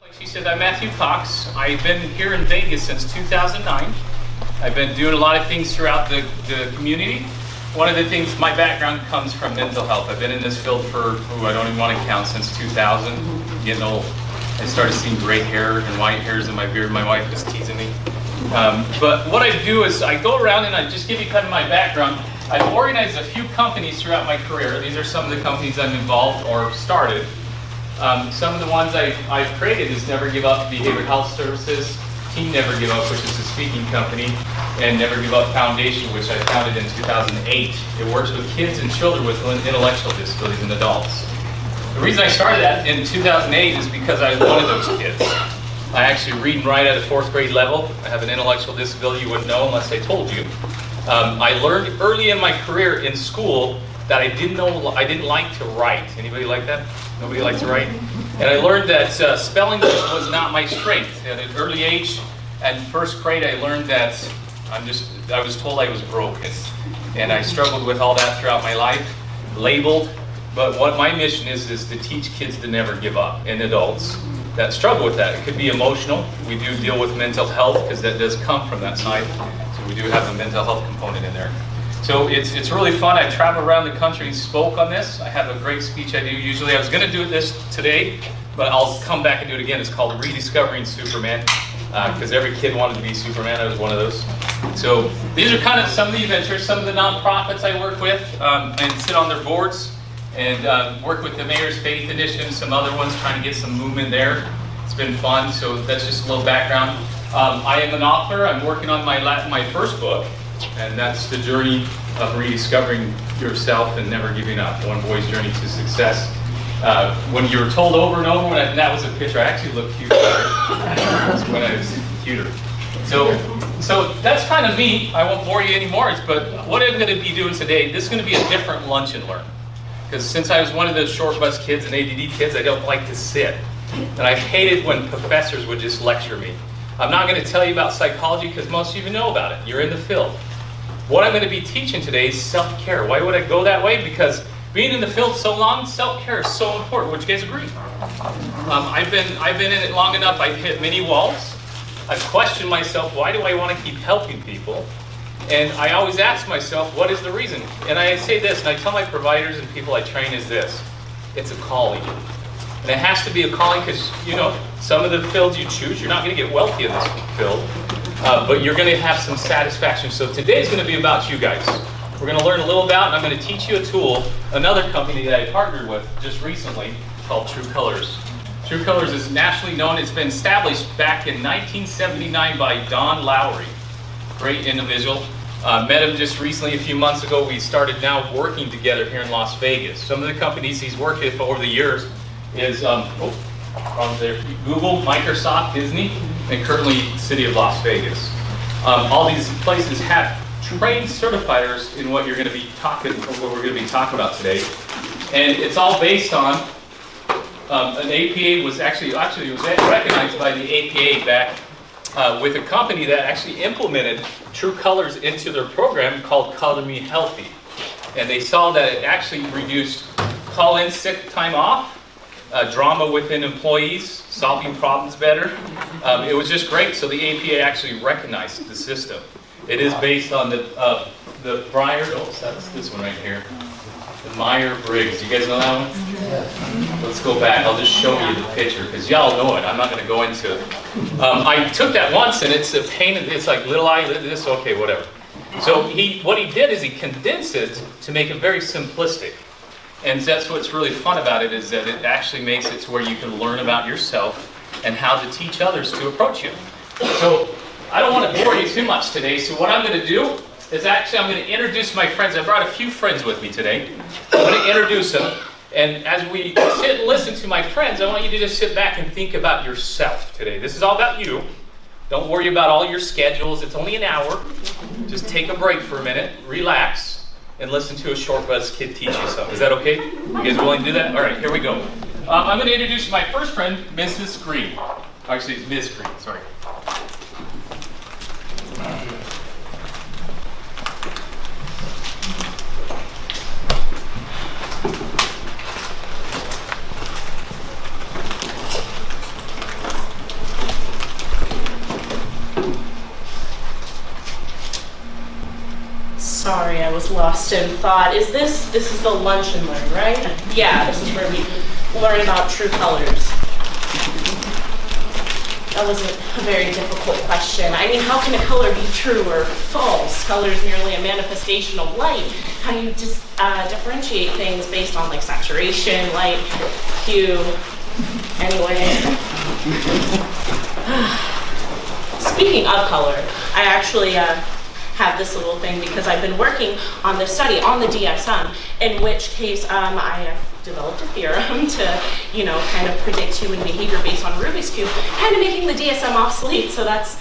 Like she said, I'm Matthew Cox. I've been here in Vegas since 2009. I've been doing a lot of things throughout the community. One of the things, my background comes from mental health. I've been in this field for, I don't even want to count, since 2000. Getting old. I started seeing gray hair and white hairs in my beard. My wife was teasing me. But what I do is I go around and I just give you kind of my background. I've organized a few companies throughout my career. These are some of the companies I'm involved or started. Some of the ones I've created is Never Give Up Behavioral Health Services, Team Never Give Up, which is a speaking company, and Never Give Up Foundation, which I founded in 2008. It works with kids and children with intellectual disabilities and adults. The reason I started that in 2008 is because I was one of those kids. I actually read and write at a 4th grade level. I have an intellectual disability you wouldn't know unless I told you. I learned early in my career in school that I didn't like to write. Anybody like that? Nobody likes to write? And I learned that spelling was not my strength. At an early age, at 1st grade, I learned that I was told I was broken. And I struggled with all that throughout my life, labeled. But what my mission is to teach kids to never give up, and adults that struggle with that. It could be emotional. We do deal with mental health because that does come from that side. So we do have a mental health component in there. So it's really fun. I travel around the country and spoke on this. I have a great speech I do usually. I was going to do this today, but I'll come back and do it again. It's called Rediscovering Superman, because every kid wanted to be Superman. I was one of those. So these are kind of some of the adventures, some of the nonprofits I work with and sit on their boards and work with the Mayor's Faith Initiative, some other ones trying to get some movement there. It's been fun, so that's just a little background. I am an author. I'm working on my first book, and that's the journey of rediscovering yourself and never giving up. One boy's journey to success. When you were told over and over, and that was a picture, I actually looked cute when I was cuter. So that's kind of me. I won't bore you anymore, but what I'm going to be doing today, this is going to be a different lunch and learn. Because since I was one of those short bus kids and ADD kids, I don't like to sit. And I hated when professors would just lecture me. I'm not going to tell you about psychology because most of you know about it. You're in the field. What I'm going to be teaching today is self-care. Why would I go that way? Because being in the field so long, self-care is so important. Would you guys agree? I've been in it long enough. I've hit many walls. I've questioned myself, why do I want to keep helping people? And I always ask myself, what is the reason? And I say this, and I tell my providers and people I train is this. It's a calling. And it has to be a calling because, some of the fields you choose, you're not going to get wealthy in this field. But you're going to have some satisfaction. So today's going to be about you guys. We're going to learn a little about, and I'm going to teach you a tool, another company that I partnered with just recently called True Colors. True Colors is nationally known. It's been established back in 1979 by Don Lowry. Great individual. Met him just recently, a few months ago. We started now working together here in Las Vegas. Some of the companies he's worked with over the years is Google, Microsoft, Disney, and currently City of Las Vegas. All these places have trained certifiers in what we're going to be talking about today, and it's all based on an APA was actually it was recognized by the APA back with a company that actually implemented True Colors into their program called Color Me Healthy, and they saw that it actually reduced call-in sick time off. Drama within employees, solving problems better. It was just great. So the APA actually recognized the system. It is based on the that's this one right here. The Meyer-Briggs. You guys know that one? Yeah. Let's go back. I'll just show you the picture because y'all know it. I'm not going to go into it. I took that once and it's a pain. It's like little eye, this, okay, whatever. So what he did is he condensed it to make it very simplistic. And that's what's really fun about it is that it actually makes it to where you can learn about yourself and how to teach others to approach you. So I don't want to bore you too much today. So what I'm going to do is actually I'm going to introduce my friends. I brought a few friends with me today. I'm going to introduce them. And as we sit and listen to my friends, I want you to just sit back and think about yourself today. This is all about you. Don't worry about all your schedules. It's only an hour. Just take a break for a minute. Relax. And listen to a short bus kid teach you something. Is that okay? You guys willing to do that? All right, here we go. I'm going to introduce my first friend, Mrs. Green. Actually, it's Ms. Green, sorry. was lost in thought. This is the lunch and learn, right? Yeah, this is where we learn about true colors. That wasn't a very difficult question. I mean, how can a color be true or false? Color is merely a manifestation of light. How do you just differentiate things based on like saturation, light, hue? Anyway. Speaking of color, I actually have this little thing because I've been working on this study on the DSM, in which case I have developed a theorem to, kind of predict human behavior based on Rubik's Cube, kind of making the DSM obsolete. So that's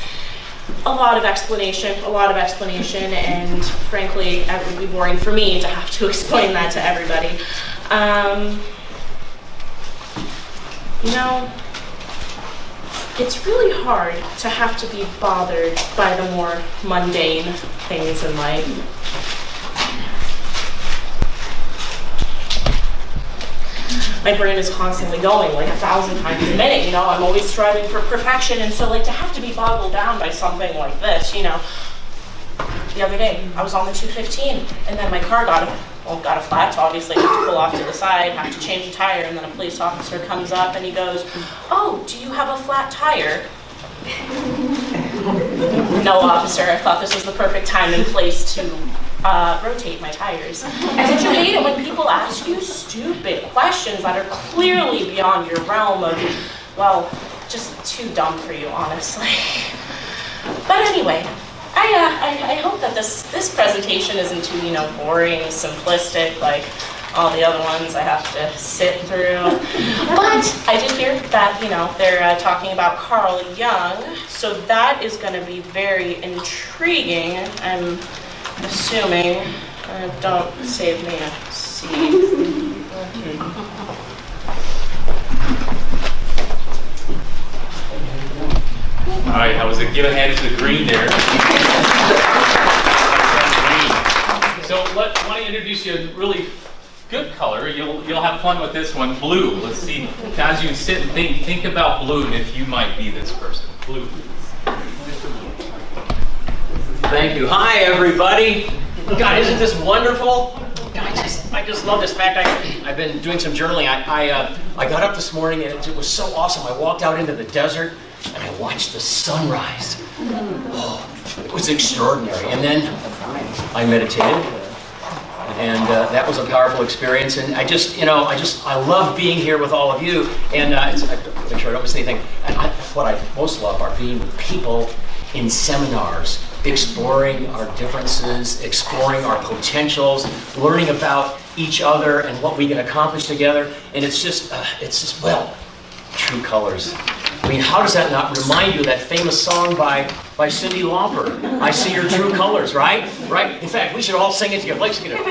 a lot of explanation, and frankly, it would be boring for me to have to explain that to everybody. It's really hard to have to be bothered by the more mundane things in life. My brain is constantly going like 1,000 times a minute, I'm always striving for perfection, and so like to have to be boggled down by something like this, The other day, I was on the 215, and then my car got a flat, so obviously I have to pull off to the side, have to change the tire, and then a police officer comes up and he goes, "Oh, do you have a flat tire?" No, officer, I thought this was the perfect time and place to rotate my tires. And did you hate it when people ask you stupid questions that are clearly beyond your realm of, well, just too dumb for you, honestly. But anyway, I hope that this presentation isn't too, boring, simplistic, like all the other ones I have to sit through. But I did hear that, they're talking about Carl Jung, so that is going to be very intriguing, I'm assuming. Don't save me a seat. All right, I was give a hand to the green there. So I want to introduce you a really good color. You'll have fun with this one, blue. Let's see, as you sit and think about blue and if you might be this person. Blue. Thank you. Hi, everybody. God, isn't this wonderful? I just love this fact. I've been doing some journaling. I got up this morning and it was so awesome. I walked out into the desert and I watched the sunrise. Oh, it was extraordinary. And then I meditated, and that was a powerful experience. And I love being here with all of you. And make sure I don't miss anything. And what I most love are being with people in seminars, exploring our differences, exploring our potentials, learning about each other and what we can accomplish together. And it's just true colors. I mean, how does that not remind you of that famous song by Cyndi Lauper? I see your true colors, right? Right? In fact, we should all sing it together. Let's get it.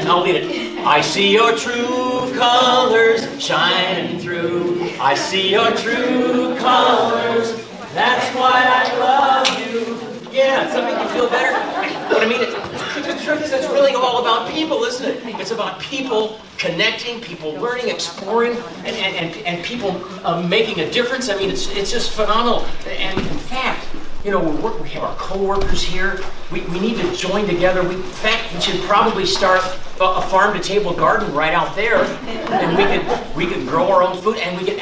I'll lead it. I see your true colors shining through. I see your true colors. That's why I love you. Yeah, does that make you feel better? What I mean, the truth is, it's really all about people, isn't it? It's about people connecting, people learning, exploring, and people making a difference. I mean, it's just phenomenal. And in fact, we have our co-workers here. We need to join together. In fact, we should probably start a farm-to-table garden right out there, and we could grow our own food, and we could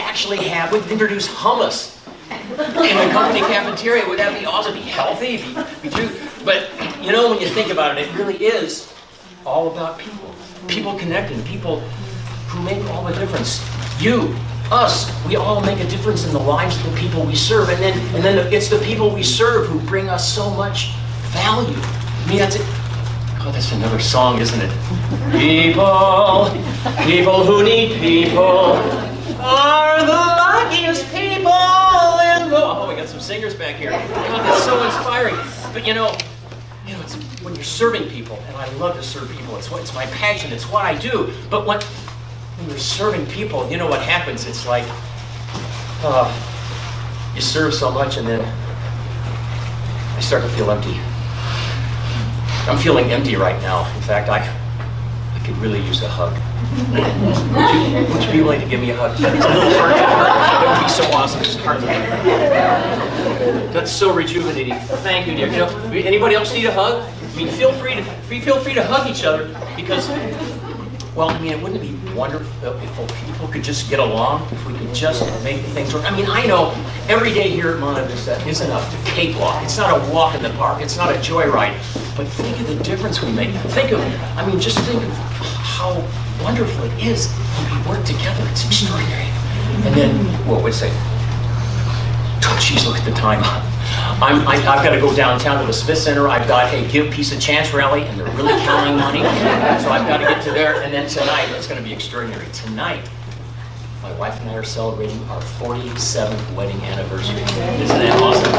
introduce hummus in the company cafeteria. Would that be awesome? Be healthy, be true. But when you think about it, it really is all about people. People connecting, people who make all the difference. You, us, we all make a difference in the lives of the people we serve, and then it's the people we serve who bring us so much value. I mean, that's it. Oh, that's another song, isn't it? People who need people are the luckiest people in the... Oh, we got some singers back here. God, that's so inspiring. But it's when you're serving people, and I love to serve people. It's my passion. It's what I do. But when you're serving people, you know what happens? It's like you serve so much, and then I start to feel empty. I'm feeling empty right now. In fact, I could really use a hug. Would you be willing to give me a hug? It's a little hard to hug. It would be so awesome. It's hard to hug. That's so rejuvenating. Thank you, dear. Anybody else need a hug? I mean, feel free to hug each other because, well, I mean, wouldn't it be wonderful if people could just get along, if we could just make things work? I mean, I know every day here at MonteVista isn't a cakewalk. It's not a walk in the park. It's not a joyride. But think of the difference we make. Just think of how wonderful it is when we work together. It's extraordinary. And then, well, wait a second. Oh, geez, look at the time. I've got to go downtown to the Smith Center. I've got a Give Peace a Chance rally, and they're really counting money. So I've got to get to there. And then tonight, it's going to be extraordinary. Tonight, my wife and I are celebrating our 47th wedding anniversary. Isn't that awesome?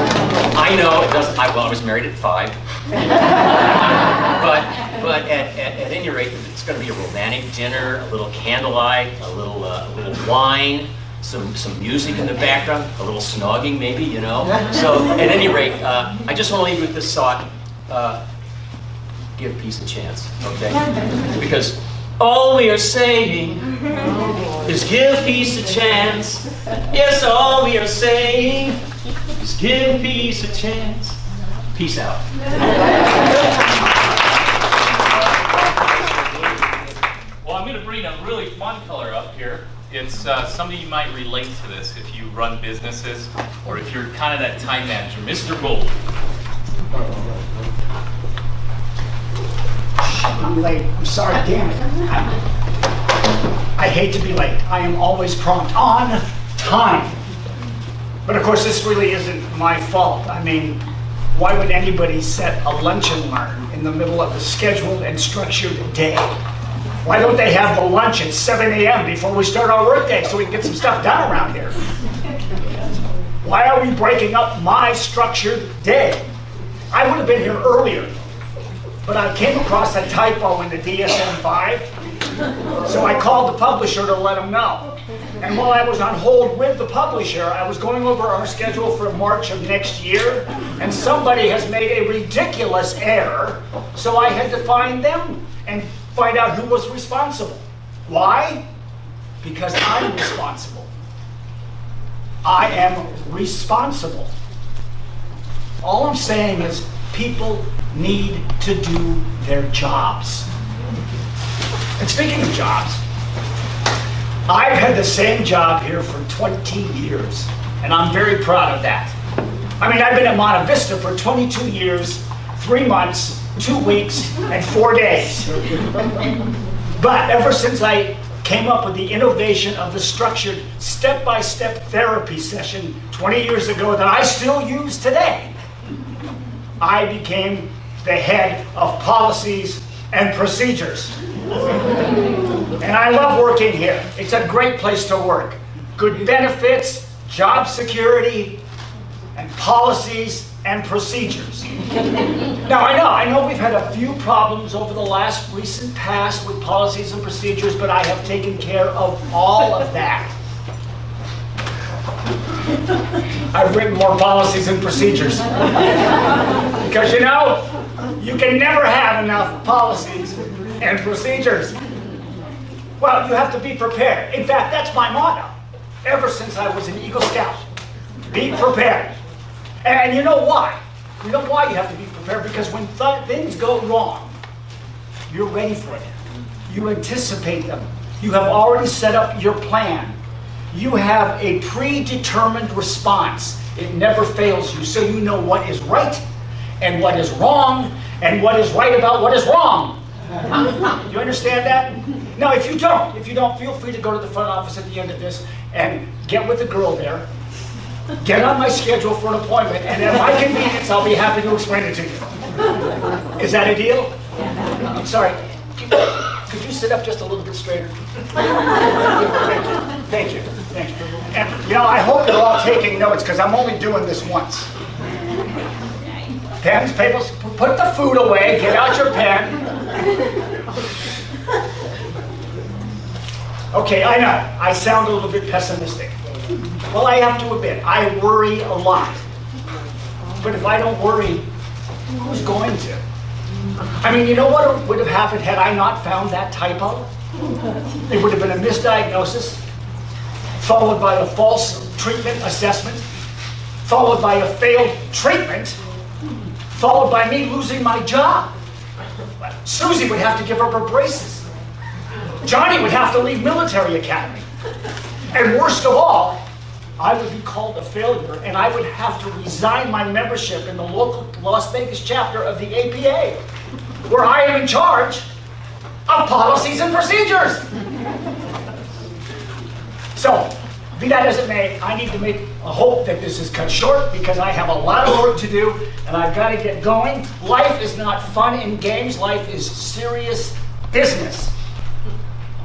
I know it doesn't. I was married at 5. but at any rate, it's going to be a romantic dinner, a little candlelight, a little wine. Some music in the background, a little snogging maybe, you know. So at any rate, I just want to leave with this thought: give peace a chance, okay? Because all we are saying is give peace a chance. Yes, all we are saying is give peace a chance. Peace out. Well, I'm going to bring a really fun color up here. It's some of you might relate to this if you run businesses or if you're kind of that time manager. Mr. Gold. I'm late. I'm sorry, damn it. I hate to be late. I am always prompt, on time. But of course, this really isn't my fault. I mean, why would anybody set a lunch and learn in the middle of a scheduled and structured day? Why don't they have the lunch at 7 a.m. before we start our workday so we can get some stuff done around here? Why are we breaking up my structured day? I would have been here earlier, but I came across a typo in the DSM-5, so I called the publisher to let them know. And while I was on hold with the publisher, I was going over our schedule for March of next year, and somebody has made a ridiculous error, so I had to find them and find out who was responsible. Why? Because I'm responsible. I am responsible. All I'm saying is people need to do their jobs. And speaking of jobs, I've had the same job here for 20 years, and I'm very proud of that. I mean, I've been at MonteVista for 22 years, 3 months, 2 weeks, and 4 days. But ever since I came up with the innovation of the structured step-by-step therapy session 20 years ago that I still use today, I became the head of policies and procedures. And I love working here. It's a great place to work. Good benefits, job security, and policies and procedures. Now, I know we've had a few problems over the recent past with policies and procedures, but I have taken care of all of that. I've written more policies and procedures. Because you can never have enough policies and procedures. Well, you have to be prepared. In fact, that's my motto ever since I was an Eagle Scout. Be prepared. And you know why? You know why you have to be prepared? Because when things go wrong, you're ready for it. You anticipate them. You have already set up your plan. You have a predetermined response. It never fails you. So you know what is right and what is wrong and what is right about what is wrong. You understand that? Now, if you don't, feel free to go to the front office at the end of this and get with the girl there. Get on my schedule for an appointment, and at my convenience, I'll be happy to explain it to you. Is that a deal? I'm sorry. Could you sit up just a little bit straighter? Thank you. Thank you. And, I hope you're all taking notes, because I'm only doing this once. Pens, papers, put the food away, get out your pen. Okay, I know, I sound a little bit pessimistic. Well, I have to admit, I worry a lot. But if I don't worry, who's going to? I mean, you know what would have happened had I not found that typo? It would have been a misdiagnosis, followed by a false treatment assessment, followed by a failed treatment, followed by me losing my job. Susie would have to give up her braces. Johnny would have to leave military academy. And worst of all, I would be called a failure and I would have to resign my membership in the local Las Vegas chapter of the APA, where I am in charge of policies and procedures. So, be that as it may, I need to make a hope that this is cut short because I have a lot of work to do and I've got to get going. Life is not fun and games, life is serious business.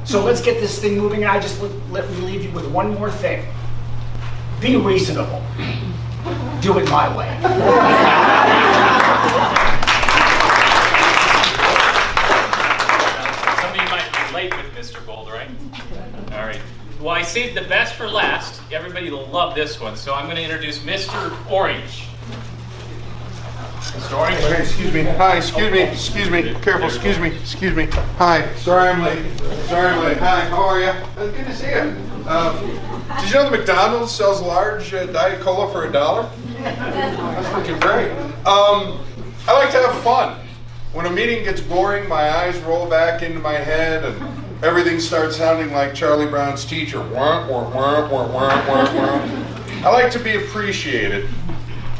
So let's get this thing moving. I just let me leave you with one more thing. Be reasonable. Do it my way. Some of you might relate with Mr. Gold, right? All right. Well, I saved the best for last. Everybody will love this one. So I'm going to introduce Mr. Orange. Mr. Orange? Hey, excuse me. Hi, excuse me. Careful, excuse me. Hi, sorry I'm late. Hi, how are you? Good to see you. Did you know that McDonald's sells large Diet Cola for $1? That's freaking great. I like to have fun. When a meeting gets boring, my eyes roll back into my head and everything starts sounding like Charlie Brown's teacher. Wah, wah, wah, wah, wah, wah, wah. I like to be appreciated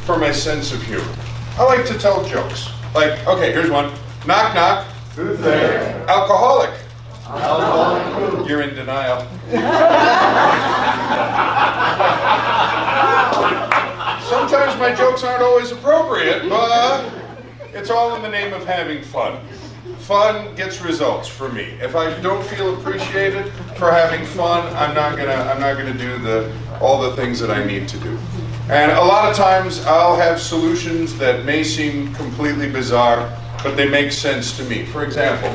for my sense of humor. I like to tell jokes. Like, okay, here's one. Knock, knock. Who's there? Alcoholic. Alcoholic. You're in denial. Sometimes my jokes aren't always appropriate, but it's all in the name of having fun. Fun gets results for me. If I don't feel appreciated for having fun, I'm not gonna do all the things that I need to do. And a lot of times I'll have solutions that may seem completely bizarre, but they make sense to me. For example,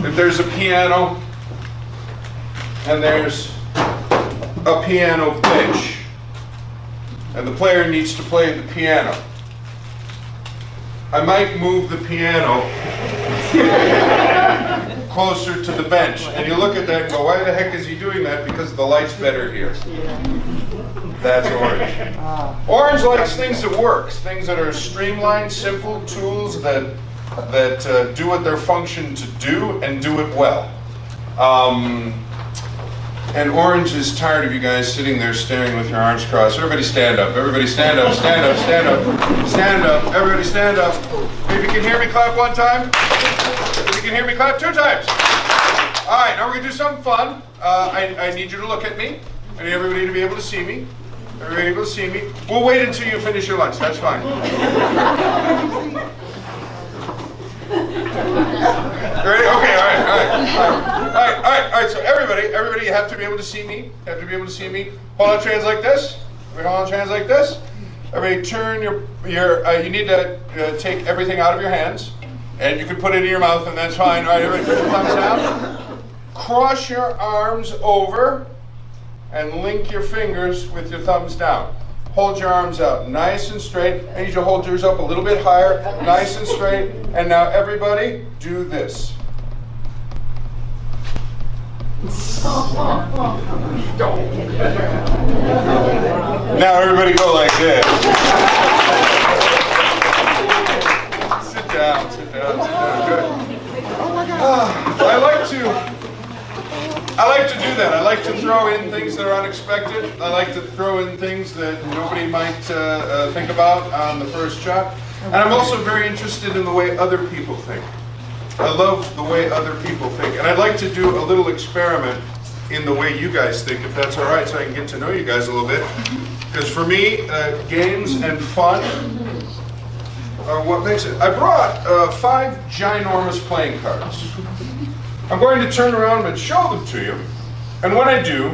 if there's a piano and there's a piano bench and the player needs to play the piano, I might move the piano closer to the bench. And you look at that and go, why the heck is he doing that? Because the light's better here. That's Orange. Orange likes things that work, things that are streamlined, simple tools that do what they're functioned to do and do it well. And Orange is tired of you guys sitting there staring with your arms crossed. Everybody stand up. Everybody stand up. Stand up. Stand up. Stand up. Everybody stand up. If you can hear me, clap one time. If you can hear me, clap 2 times. All right, now we're going to do something fun. I need you to look at me. I need everybody to be able to see me. Everybody able to see me. We'll wait until you finish your lunch. That's fine. Ready? Okay, all right. So everybody, you have to be able to see me. Hold on, hands like this. Everybody hold on, hands like this. Everybody turn your you need to take everything out of your hands, and you can put it in your mouth, and that's fine. All right, everybody put your thumbs down. Cross your arms over, and link your fingers with your thumbs down. Hold your arms out nice and straight. I need you to hold yours up a little bit higher, nice and straight. And now everybody, do this. Now everybody go like this. Sit down. Good. I like to do that. I like to throw in things that are unexpected. I like to throw in things that nobody might think about on the first shot. And I'm also very interested in the way other people think. I love the way other people think. And I'd like to do a little experiment in the way you guys think, if that's all right, so I can get to know you guys a little bit. Because for me, games and fun are what makes it. I brought 5 ginormous playing cards. I'm going to turn around and show them to you. And when I do,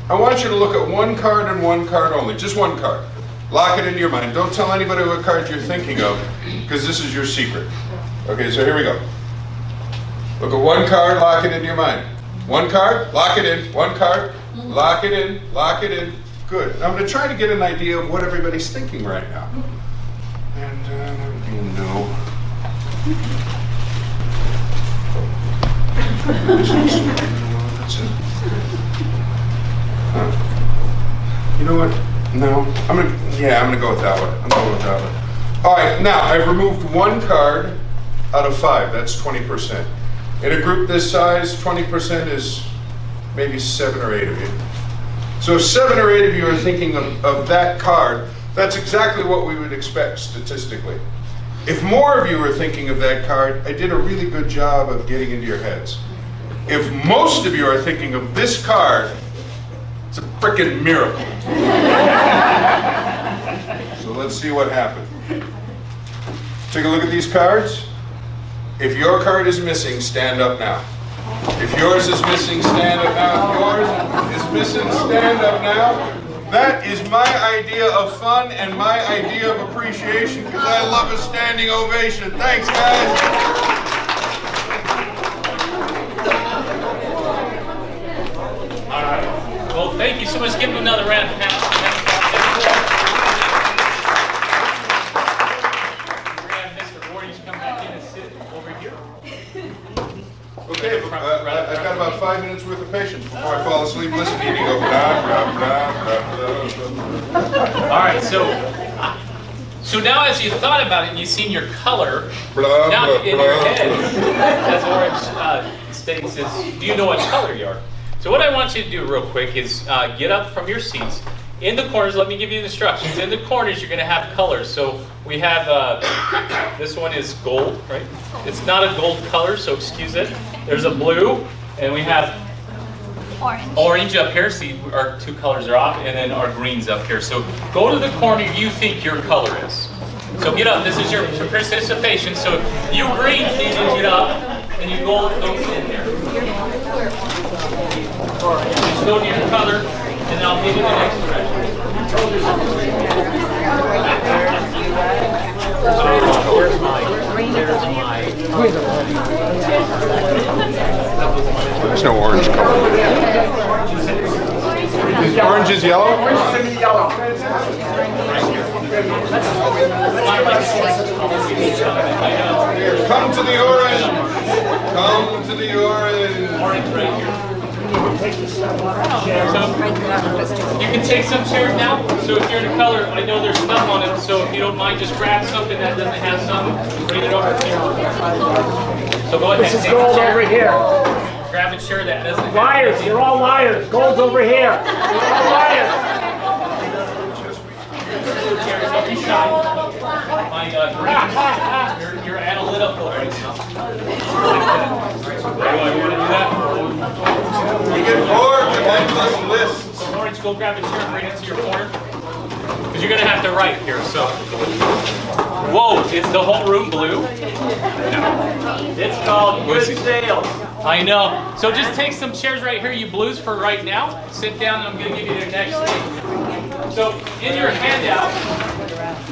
I want you to look at one card and one card only. Just one card. Lock it into your mind. Don't tell anybody what card you're thinking of, because this is your secret. Okay, so here we go. Look at one card, lock it into your mind. One card, lock it in. One card, lock it in, lock it in. Good. I'm going to try to get an idea of what everybody's thinking right now. And that would be a no. That's it. You know what? No. I'm gonna go with that one. All right, now I've removed one card out of 5. That's 20%. In a group this size, 20% is maybe 7 or 8 of you. So if 7 or 8 of you are thinking of that card, that's exactly what we would expect statistically. If more of you are thinking of that card, I did a really good job of getting into your heads. If most of you are thinking of this card, it's a frickin' miracle. So let's see what happened. Take a look at these cards. If your card is missing, stand up now. If yours is missing, stand up now. If yours is missing, stand up now. That is my idea of fun and my idea of appreciation, because I love a standing ovation. Thanks, guys. All right. Well, thank you so much. Give them another round of applause. We're going to have Mr. Voorhees come back in and sit over here. Okay, I've got about 5 minutes worth of patience before I fall asleep listening to you go blah, blah, blah, blah, blah, blah. All right, so now as you thought about it and you've seen your color, Blah, now blah, in blah. your head, as Orange states, is do you know what color you are? So what I want you to do real quick is get up from your seats. In the corners, let me give you the instructions. In the corners, you're going to have colors. So we have, this one is gold, right? It's not a gold color, so excuse it. There's a blue, and we have orange up here. See, our 2 colors are off, and then our green's up here. So go to the corner you think your color is. So get up. This is your participation. So you greens need to get up, and you gold don't in there. Just go to your color, and I'll give you the next direction. There's no orange color. Orange is yellow? Orange is yellow. Come to the orange. Come to the orange. Orange right here. So you can take some chairs now. So if you're in a color, I know there's stuff on it. So if you don't mind, just grab something that doesn't have some, bring it over here. So go ahead. This is take a gold chair. over here. Grab a chair that doesn't have Liars, anything. you're all liars. Gold's over here. You're all liars. Don't be shy. My green, you're analytical right now. You want to do that? We get bored with endless lists. So Orange, go grab a chair and bring it to your corner. Because you're going to have to write here, so. Whoa, is the whole room blue? No. It's called good sales. I know. So just take some chairs right here, you blues, for right now. Sit down and I'm going to give you your next thing. So in your handout,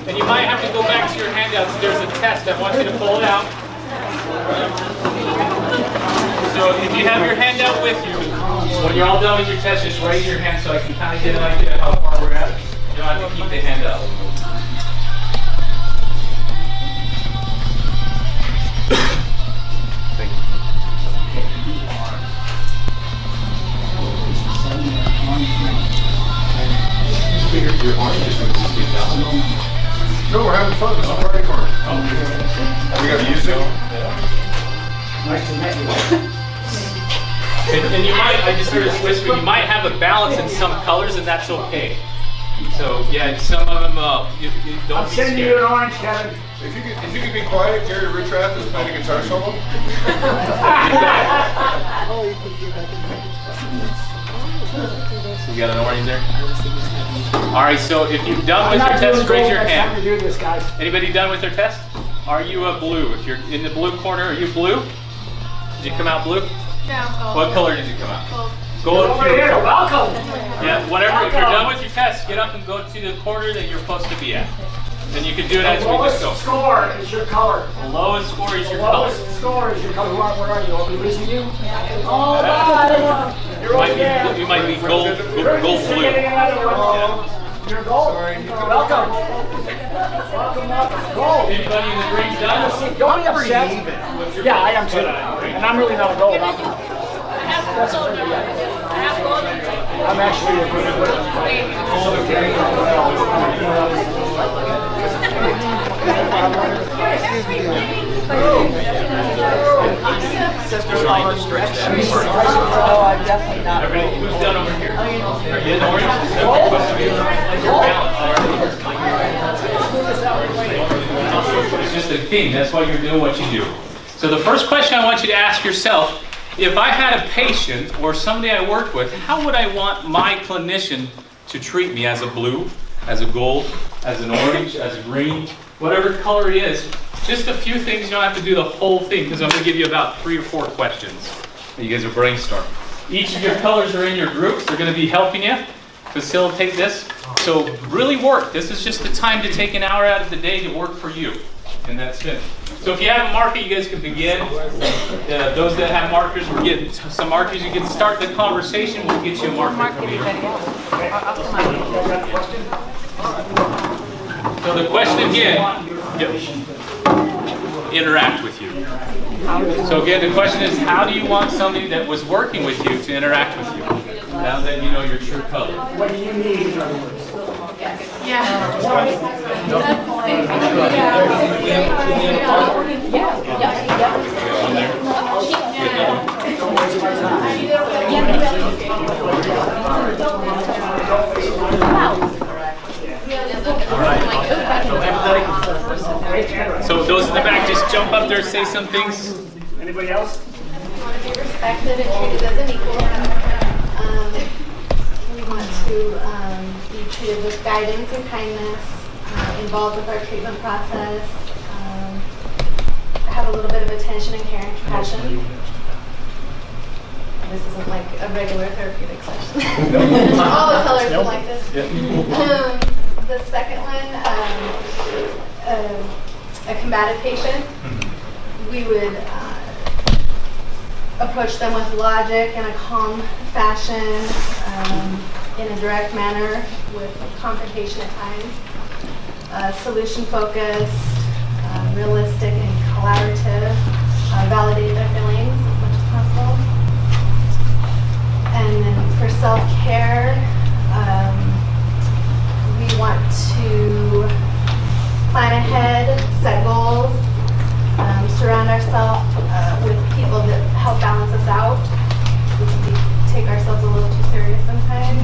and you might have to go back to your handouts, there's a test. I want you to pull it out. So if you have your handout with you, when you're all done with your test, just raise your hand so I can kind of get an idea of how far we're at. You don't have to keep the handout. Thank you. No, we're having fun. This is party corner. We got music. Nice to meet you. And you might, I just heard a whisper, you might have a balance in some colors, and that's okay. So yeah, some of them, you don't I'm be sending you an scared. orange, Kevin. If you could be quiet, Gary Richrath is playing a guitar solo. You got an orange there? All right, so if you're done I'm with your not doing test, raise gold your next time hand. we do this, guys. Anybody done with their test? Are you a blue? If you're in the blue corner, are you blue? Did you come out blue? No, gold. What color did you come out? Gold. Go up Over to your here, welcome. Yeah, whatever. If you're done with your test, get up and go to the corner that you're supposed to be at. And you can do it as The we lowest just go. score is your color. The lowest score is The your color. lowest score is your color. Where are you? Are we losing you? Oh, You're You over might there. be, you might be gold You're blue. getting another one. You're gold. Sorry, you could've- Welcome. Welcome, welcome. Gold. Anybody in the green's done? Don't be upset. Yeah, I am too. And I'm really not a gold. That's a pretty good. I'm actually a pretty good. Trying to stretch that part. Oh, I'm definitely not. Everybody, who's done over here? Are you in orange? Is that what you're supposed to be? You're balanced. It's just a theme. That's why you're doing what you do. So the first question I want you to ask yourself, if I had a patient or somebody I worked with, how would I want my clinician to treat me? As a blue, as a gold, as an orange, as a green, whatever color it is. Just a few things. You don't have to do the whole thing because I'm going to give you about 3 or 4 questions that you guys will brainstorm. Each of your colors are in your groups. They're going to be helping you facilitate this. So really work. This is just the time to take an hour out of the day to work for you. And that's it. So if you have a marker, you guys can begin. Those that have markers, we're getting some markers. You can start the conversation. We'll get you a marker from here. So the question again, interact with you. So again, the question is, how do you want somebody that was working with you to interact with you? Now that you know your true color. What do you need, in other words? So those in the back, just jump up there and say some things. Anybody else? We want to be respected and treated as an equal. We want to be treated with guidance and kindness, involved with our treatment process, have a little bit of attention and care and compassion. This isn't like a regular therapeutic session. All the colors are like this. The second one, a combative patient, we would approach them with logic in a calm fashion, in a direct manner with confrontation at times, solution focused, realistic and collaborative, validate their feelings as much as possible. And then for self-care, we want to plan ahead, set goals, surround ourselves with people that help balance us out. We take ourselves a little too serious sometimes.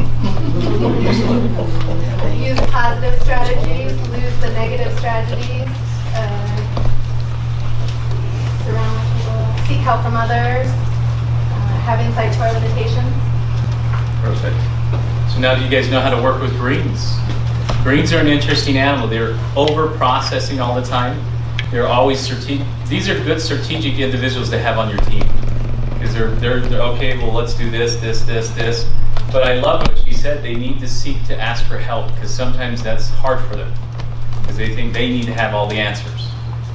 Use positive strategies, lose the negative strategies. Surround with people, seek help from others, have insight to our limitations. Perfect. So now you guys know how to work with greens. Greens are an interesting animal. They're over-processing all the time. They're always strategic. These are good strategic individuals to have on your team. Because they're okay, well, let's do this. But I love what she said. They need to seek to ask for help because sometimes that's hard for them. Because they think they need to have all the answers.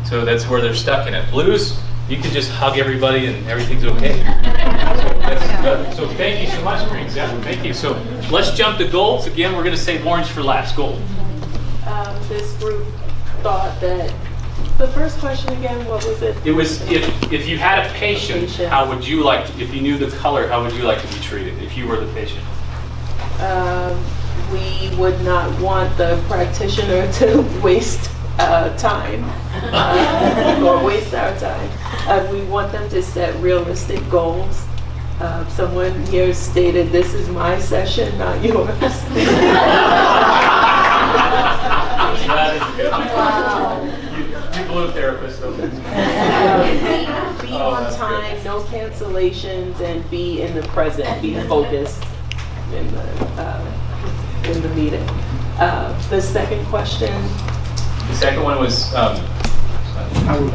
So that's where they're stuck in it. Blues, you can just hug everybody and everything's okay. That's good. So thank you so much, Greens. Yeah, thank you. So let's jump to golds. Again, we're going to save orange for last. Gold. This group thought that, the first question again, what was it? It was if you had a patient, how would you like to, if you knew the color, how would you like to be treated if you were the patient? We would not want the practitioner to waste time or waste our time. We want them to set realistic goals. Someone here stated, "This is my session, not yours." That is good. You blue therapist, though. Be on time, no cancellations, and be in the present. Be focused in the meeting. The second question. The second one was how would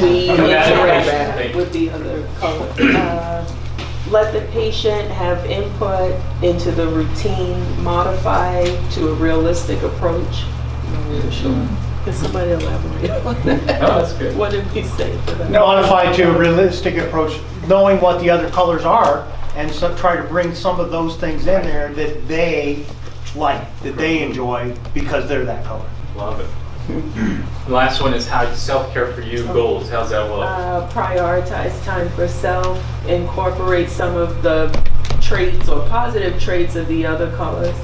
we interact with the other color? Let the patient have input into the routine, modify to a realistic approach. I'm not really sure. Can somebody elaborate on that? No, that's good. What did we say for that? Modify to a realistic approach, knowing what the other colors are, and so try to bring some of those things in there that they like, that they enjoy because they're that color. Love it. The last one is how self-care for you goals. How's that look? Prioritize time for self, incorporate some of the traits or positive traits of the other colors,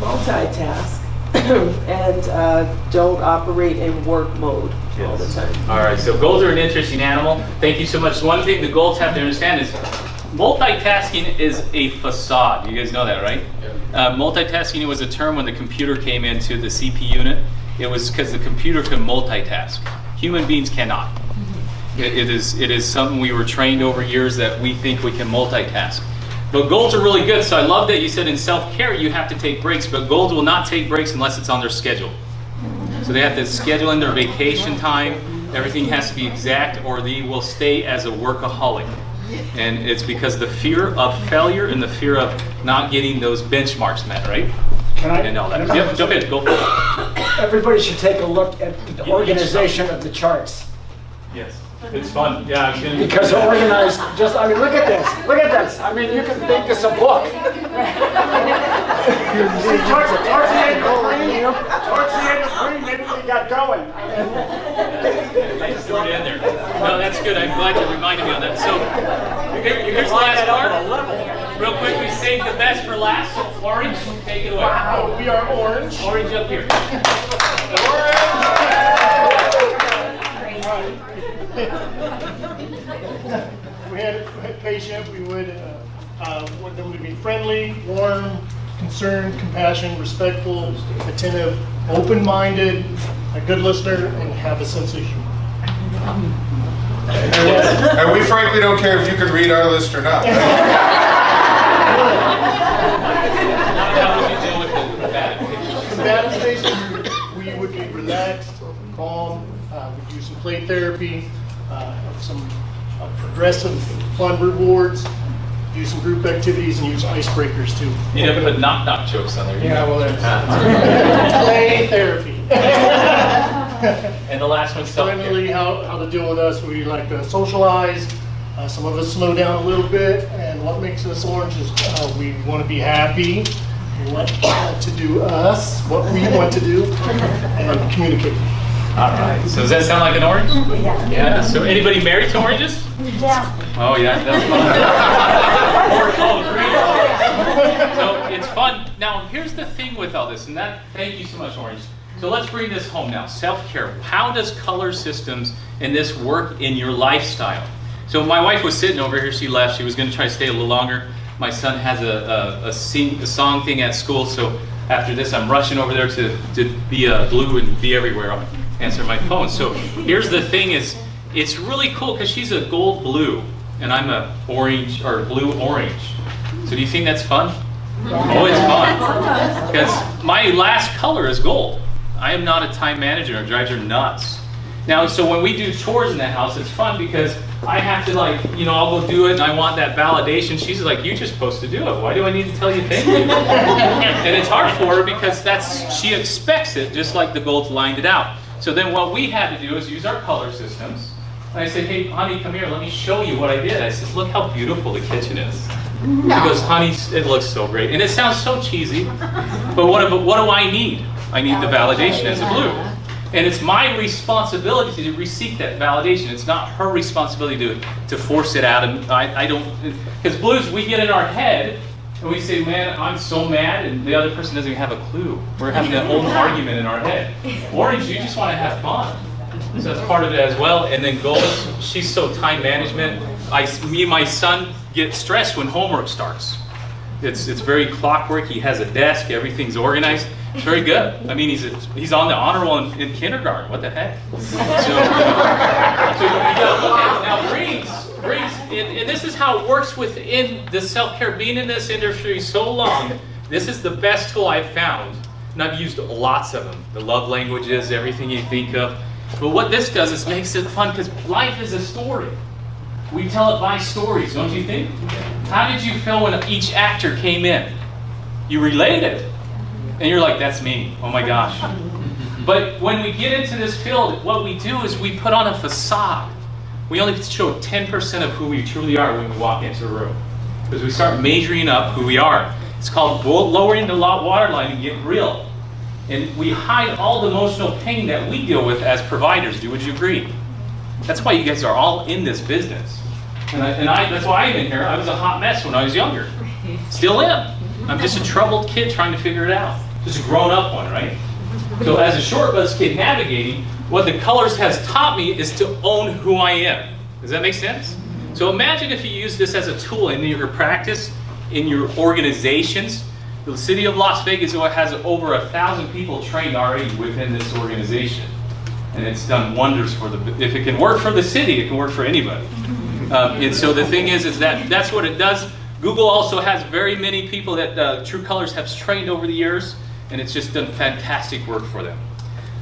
multitask and don't operate in work mode all the time. All right, so goals are an interesting animal. Thank you so much. One thing the goals have to understand is multitasking is a facade. You guys know that, right? Multitasking was a term when the computer came into the CP unit. It was because the computer can multitask. Human beings cannot. It is something we were trained over years that we think we can multitask. But goals are really good, so I love that you said in self-care you have to take breaks, but goals will not take breaks unless it's on their schedule. So they have to schedule in their vacation time, everything has to be exact, or they will stay as a workaholic. And it's because the fear of failure and the fear of not getting those benchmarks met, right? Can I? And all that. Yep, jump in, go for it. Everybody should take a look at the organization of the charts. Yes, it's fun. Yeah, I'm gonna Because they're organized, just, I mean, look at this. I mean, you can make this a book. See, towards the end of green, maybe we got going. Nice throw it in there. No, that's good. I'm glad you reminded me on that. So here's the last part. Real quick, we saved the best for last. So orange, take it away. Wow, we are orange. Orange up here. We had a patient, we would want them to be friendly, warm, concerned, compassionate, respectful, attentive, open-minded, a good listener, and have a sense of humor. And we frankly don't care if you can read our list or not. How would you deal with the bad patients? Combative patients, we would be relaxed, calm, we do some play therapy, some progressive fun rewards, do some group activities, and use icebreakers too. You never put knock-knock jokes on there. Yeah, well, that's play therapy. And the last one's self-care. Finally, how to deal with us, we like to socialize. Some of us slow down a little bit, and what makes us orange is we want to be happy. We want to do us, what we want to do, and communicate. All right. So does that sound like an orange? Yeah. Yeah. So anybody married to oranges? Yeah. Oh yeah, that's fun. So it's fun. Now here's the thing with all this, and that. Thank you so much, Orange. So let's bring this home now. Self-care. How does color systems and this work in your lifestyle? So my wife was sitting over here. She left. She was going to try to stay a little longer. My son has a song thing at school, so after this, I'm rushing over there to be blue and be everywhere. I'll answer my phone. So here's the thing: is it's really cool because she's a gold blue and I'm a orange or blue orange. So do you think that's fun? Oh, it's fun because my last color is gold. I am not a time manager. It drives her nuts. Now, so when we do chores in the house, it's fun because I have to I'll go do it and I want that validation. She's like, you're just supposed to do it. Why do I need to tell you thank you? And it's hard for her because she expects it just like the gold's lined it out. So then what we had to do is use our color systems. And I said, hey, honey, come here. Let me show you what I did. I said, look how beautiful the kitchen is. She goes, honey, it looks so great. And it sounds so cheesy, but what do I need? I need the validation as a blue. And it's my responsibility to seek that validation. It's not her responsibility to force it out. And I don't, because blues, we get in our head and we say, man, I'm so mad, and the other person doesn't even have a clue. We're having an old argument in our head. Orange, you just want to have fun. So that's part of it as well. And then gold, she's so time management. Me and my son get stressed when homework starts. It's very clockwork. He has a desk. Everything's organized. It's very good. I mean, he's on the honor roll in kindergarten. What the heck? So you gotta look at it. Now greens, and this is how it works within the self-care. Being in this industry so long, this is the best tool I've found, and I've used lots of them. The love languages, everything you think of. But what this does is makes it fun because life is a story. We tell it by stories, don't you think? How did you feel when each actor came in? You related. And you're like, that's me. Oh my gosh. But when we get into this field, what we do is we put on a facade. We only show 10% of who we truly are when we walk into a room. Because we start measuring up who we are. It's called lowering the waterline and getting real. And we hide all the emotional pain that we deal with as providers. Would you agree? That's why you guys are all in this business. And that's why I'm in here. I was a hot mess when I was younger. Still am. I'm just a troubled kid trying to figure it out. just a grown-up one, right? So as a short bus kid navigating, what the colors has taught me is to own who I am. Does that make sense? So imagine if you use this as a tool in your practice, in your organizations. The city of Las Vegas has over 1,000 people trained already within this organization. And it's done wonders for if it can work for the city, it can work for anybody. And so the thing is that that's what it does. Google also has very many people that True Colors has trained over the years, and it's just done fantastic work for them.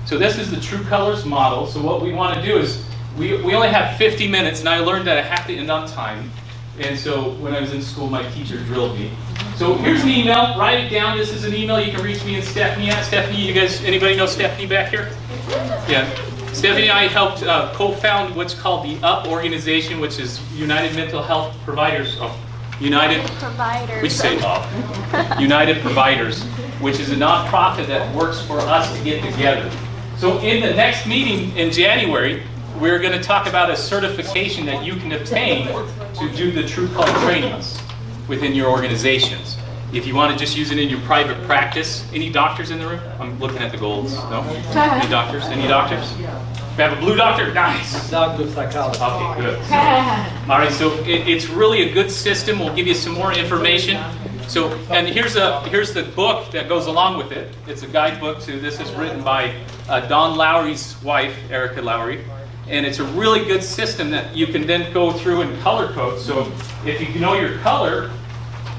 So this is the True Colors model. So what we want to do is, we only have 50 minutes, and I learned that I have to end on time. And so when I was in school, my teacher drilled me. So here's the email. Write it down. This is an email you can reach me and Stephanie at. Stephanie, you guys, anybody know Stephanie back here? Yeah. Stephanie and I helped co-found what's called the UP organization, which is United Mental Health Providers. United Providers. Which say United Providers, which is a nonprofit that works for us to get together. So in the next meeting in January, we're going to talk about a certification that you can obtain to do the True Color trainings within your organizations. If you want to just use it in your private practice. Any doctors in the room? I'm looking at the golds. No? Any doctors? Any doctors? We have a blue doctor? Nice. Doctor of psychology. Okay, good. All right, so it's really a good system. We'll give you some more information. So, and here's the book that goes along with it. It's a guidebook to this. Is written by Don Lowry's wife, Erica Lowry. And it's a really good system that you can then go through and color code. So if you know your color,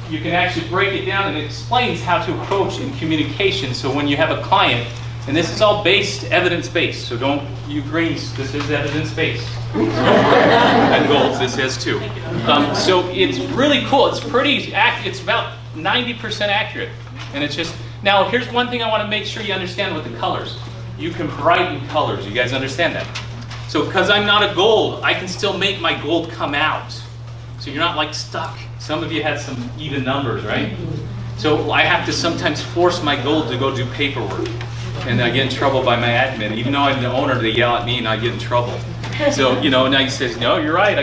you can actually break it down, and it explains how to approach in communication. So when you have a client, and this is all evidence-based, so don't, you greens, this is evidence-based. And golds, this is too. So it's really cool. It's pretty accurate. It's about 90% accurate. And it's just, now here's one thing I want to make sure you understand with the colors. You can brighten colors. You guys understand that? So because I'm not a gold, I can still make my gold come out. So you're not like stuck. Some of you had some even numbers, right? So I have to sometimes force my gold to go do paperwork. And I get in trouble by my admin. Even though I'm the owner, they yell at me and I get in trouble. So, now he says, no, you're right,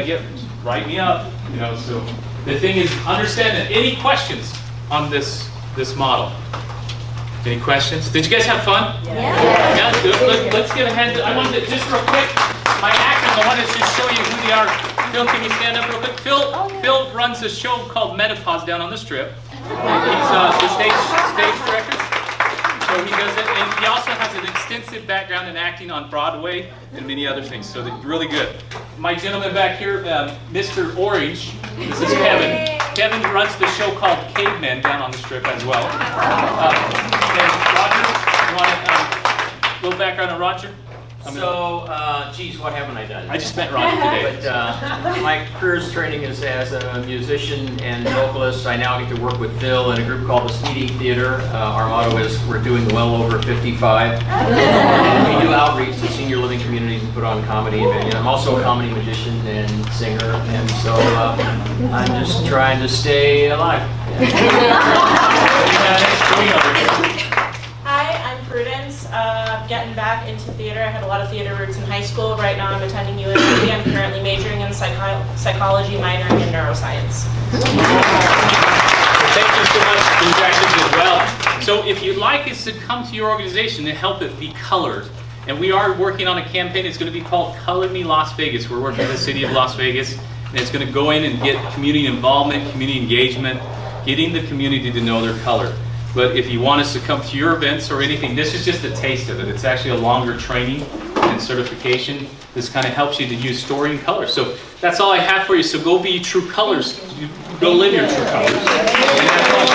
write me up. So the thing is, understand that any questions on this model? Any questions? Did you guys have fun? Yeah. Let's get ahead. I wanted to, just real quick, my actors, I wanted to just show you who they are. Phil, can you stand up real quick? Phil runs a show called Menopause down on the Strip. He's the stage director. So he does it, and he also has an extensive background in acting on Broadway and many other things, so they're really good. My gentleman back here, Mr. Orange, this is Kevin. Kevin runs the show called Cavemen down on the Strip as well. And Roger, you want a little background on Roger? Geez, what haven't I done? I just met Roger today. But my career's training is as a musician and vocalist. I now get to work with Phil in a group called the Speedy Theater. Our motto is we're doing well over 55. And we do outreach to senior living communities and put on comedy. And I'm also a comedy magician and singer, and so I'm just trying to stay alive. Hi, I'm Prudence. Getting back into theater. I had a lot of theater roots in high school. Right now I'm attending USC. I'm currently majoring in psychology, minoring in neuroscience. Thank you so much. Congratulations as well. So if you'd like us to come to your organization and help it be colored, and we are working on a campaign, it's going to be called Color Me Las Vegas. We're working with the city of Las Vegas, and it's going to go in and get community involvement, community engagement, getting the community to know their color. But if you want us to come to your events or anything, this is just a taste of it. It's actually a longer training and certification. This kind of helps you to use story and color. So that's all I have for you. So go be true colors. Go live your true colors. And that's all